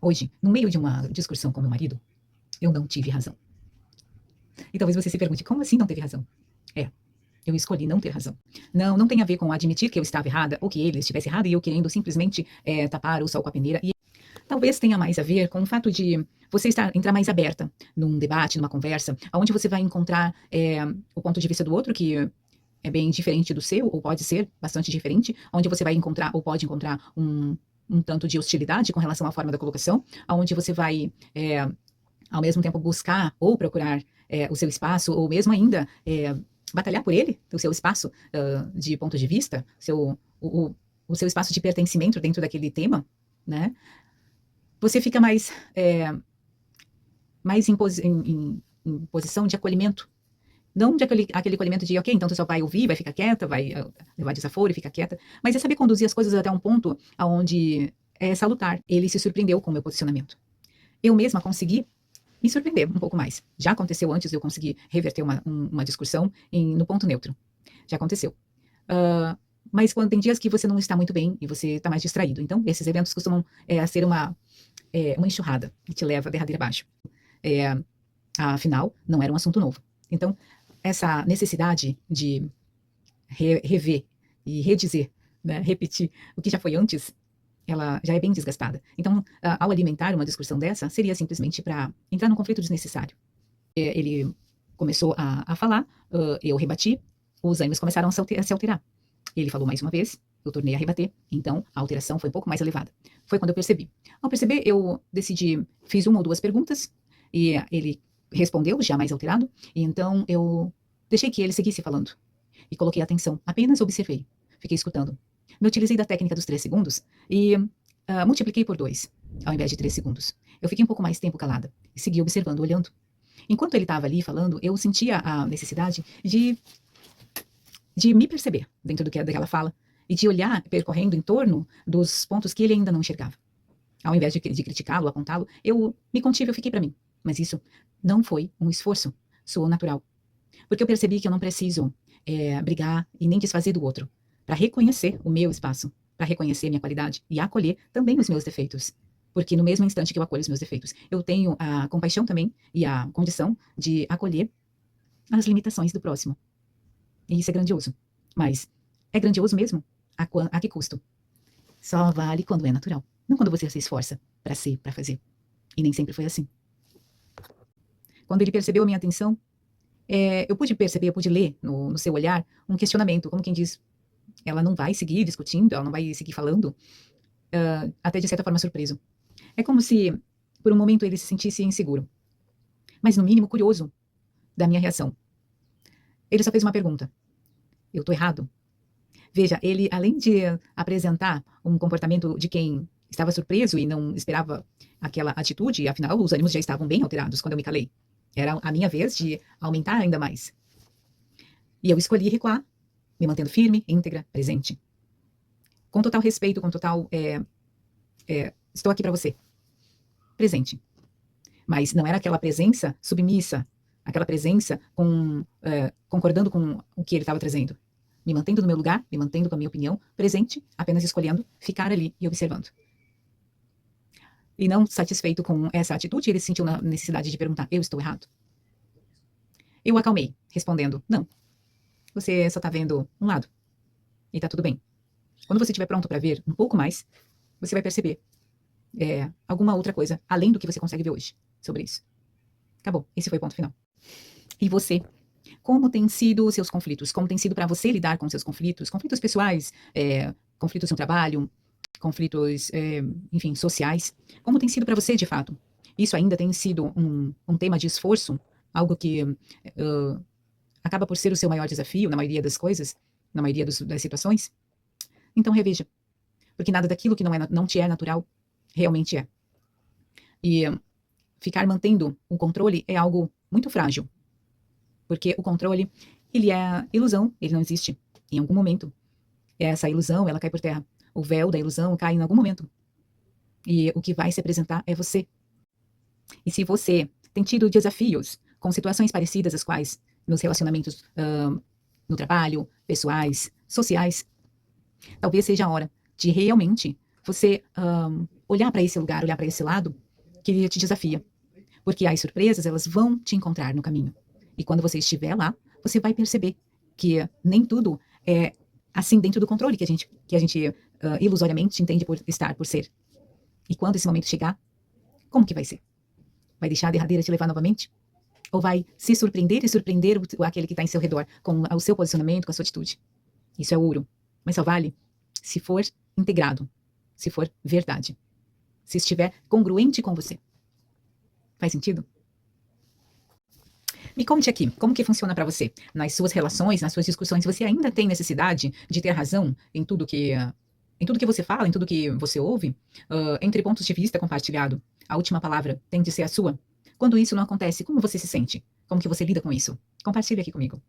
Hoje, no meio de uma discussão com meu marido, eu não tive razão. E talvez você se pergunte, como assim não teve razão? É, eu escolhi não ter razão. Não tem a ver com admitir que eu estava errada ou que ele estivesse errado e eu querendo simplesmente tapar o sol com a peneira. E talvez tenha mais a ver com o fato de você entrar mais aberta num debate, numa conversa, onde você vai encontrar o ponto de vista do outro, que é bem diferente do seu, ou pode ser bastante diferente, onde você vai encontrar, ou pode encontrar um tanto de hostilidade com relação à forma da colocação, onde você vai, ao mesmo tempo, buscar ou procurar o seu espaço, ou mesmo ainda batalhar por ele, o seu espaço de ponto de vista, o seu espaço de pertencimento dentro daquele tema, né? Você fica mais em posição de acolhimento. Não de aquele acolhimento de, ok, então tu só vai ouvir, vai ficar quieta, vai levar desaforo e ficar quieta, mas é saber conduzir as coisas até um ponto onde é salutar. Ele se surpreendeu com o meu posicionamento. Eu mesma consegui me surpreender um pouco mais. Já aconteceu antes de eu conseguir reverter uma discussão no ponto neutro. Já aconteceu. Mas quando tem dias que você não está muito bem e você está mais distraído. Então, esses eventos costumam ser uma enxurrada que te leva a derradeira abaixo. Afinal, não era um assunto novo. Então, essa necessidade de rever e redizer, né, repetir o que já foi antes, ela já é bem desgastada. Então, ao alimentar uma discussão dessa, seria simplesmente para entrar num conflito desnecessário. Ele começou a falar, eu rebati, os ânimos começaram a se alterar. Ele falou mais uma vez, eu tornei a rebater, então a alteração foi um pouco mais elevada. Foi quando eu percebi. Ao perceber, eu fiz uma ou duas perguntas, e ele respondeu, já mais alterado, e então eu deixei que ele seguisse falando. E coloquei atenção, apenas observei. Fiquei escutando. Me utilizei da técnica dos 3 segundos e multipliquei por 2, ao invés de 3 segundos. Eu fiquei um pouco mais tempo calada e segui observando, olhando. Enquanto ele estava ali falando, eu sentia a necessidade de me perceber dentro daquela fala e de olhar percorrendo em torno dos pontos que ele ainda não enxergava. Ao invés de criticá-lo, apontá-lo, eu me contive, eu fiquei para mim. Mas isso não foi um esforço, soou natural. Porque eu percebi que eu não preciso brigar e nem desfazer do outro para reconhecer o meu espaço, para reconhecer minha qualidade e acolher também os meus defeitos. Porque no mesmo instante que eu acolho os meus defeitos, eu tenho a compaixão também e a condição de acolher as limitações do próximo. E isso é grandioso. Mas é grandioso mesmo? A que custo? Só vale quando é natural. Não quando você se esforça para ser, para fazer. E nem sempre foi assim. Quando ele percebeu a minha atenção, eu pude perceber, eu pude ler no seu olhar um questionamento, como quem diz, ela não vai seguir discutindo, ela não vai seguir falando, até de certa forma surpreso. É como se, por um momento, ele se sentisse inseguro, mas no mínimo curioso da minha reação. Ele só fez uma pergunta. Eu estou errado? Veja, ele, além de apresentar um comportamento de quem estava surpreso e não esperava aquela atitude, afinal, os ânimos já estavam bem alterados quando eu me calei. Era a minha vez de aumentar ainda mais. E eu escolhi recuar, me mantendo firme, íntegra, presente. Com total respeito, com total... estou aqui para você. Presente. Mas não era aquela presença submissa, aquela presença concordando com o que ele estava trazendo. Me mantendo no meu lugar, me mantendo com a minha opinião, presente, apenas escolhendo ficar ali e observando. E não satisfeito com essa atitude, ele sentiu a necessidade de perguntar, eu estou errado? Eu acalmei, respondendo, não. Você só está vendo um lado. E está tudo bem. Quando você estiver pronto para ver um pouco mais, você vai perceber alguma outra coisa, além do que você consegue ver hoje, sobre isso. Acabou. Esse foi o ponto final. E você? Como têm sido os seus conflitos? Como tem sido para você lidar com seus conflitos? Conflitos pessoais, conflitos no trabalho, conflitos, enfim, sociais. Como tem sido para você, de fato? Isso ainda tem sido um tema de esforço? Algo que acaba por ser o seu maior desafio na maioria das coisas? Na maioria das situações? Então reveja. Porque nada daquilo que não te é natural, realmente é. E ficar mantendo um controle é algo muito frágil. Porque o controle, ele é ilusão, ele não existe. Em algum momento, essa ilusão, ela cai por terra. O véu da ilusão cai em algum momento. E o que vai se apresentar é você. E se você tem tido desafios com situações parecidas às quais nos relacionamentos no trabalho, pessoais, sociais, talvez seja a hora de realmente você olhar para esse lugar, olhar para esse lado que te desafia. Porque as surpresas, elas vão te encontrar no caminho. E quando você estiver lá, você vai perceber que nem tudo é assim dentro do controle que a gente ilusoriamente entende por estar, por ser. E quando esse momento chegar, como que vai ser? Vai deixar a derradeira te levar novamente? Ou vai se surpreender e surpreender aquele que está em seu redor com o seu posicionamento, com a sua atitude? Isso é ouro. Mas só vale se for integrado, se for verdade, se estiver congruente com você. Faz sentido? Me conte aqui, como que funciona para você? Nas suas relações, nas suas discussões, você ainda tem necessidade de ter razão em tudo que você fala, em tudo que você ouve? Entre pontos de vista compartilhado, a última palavra tem de ser a sua? Quando isso não acontece, como você se sente? Como que você lida com isso? Compartilhe aqui comigo.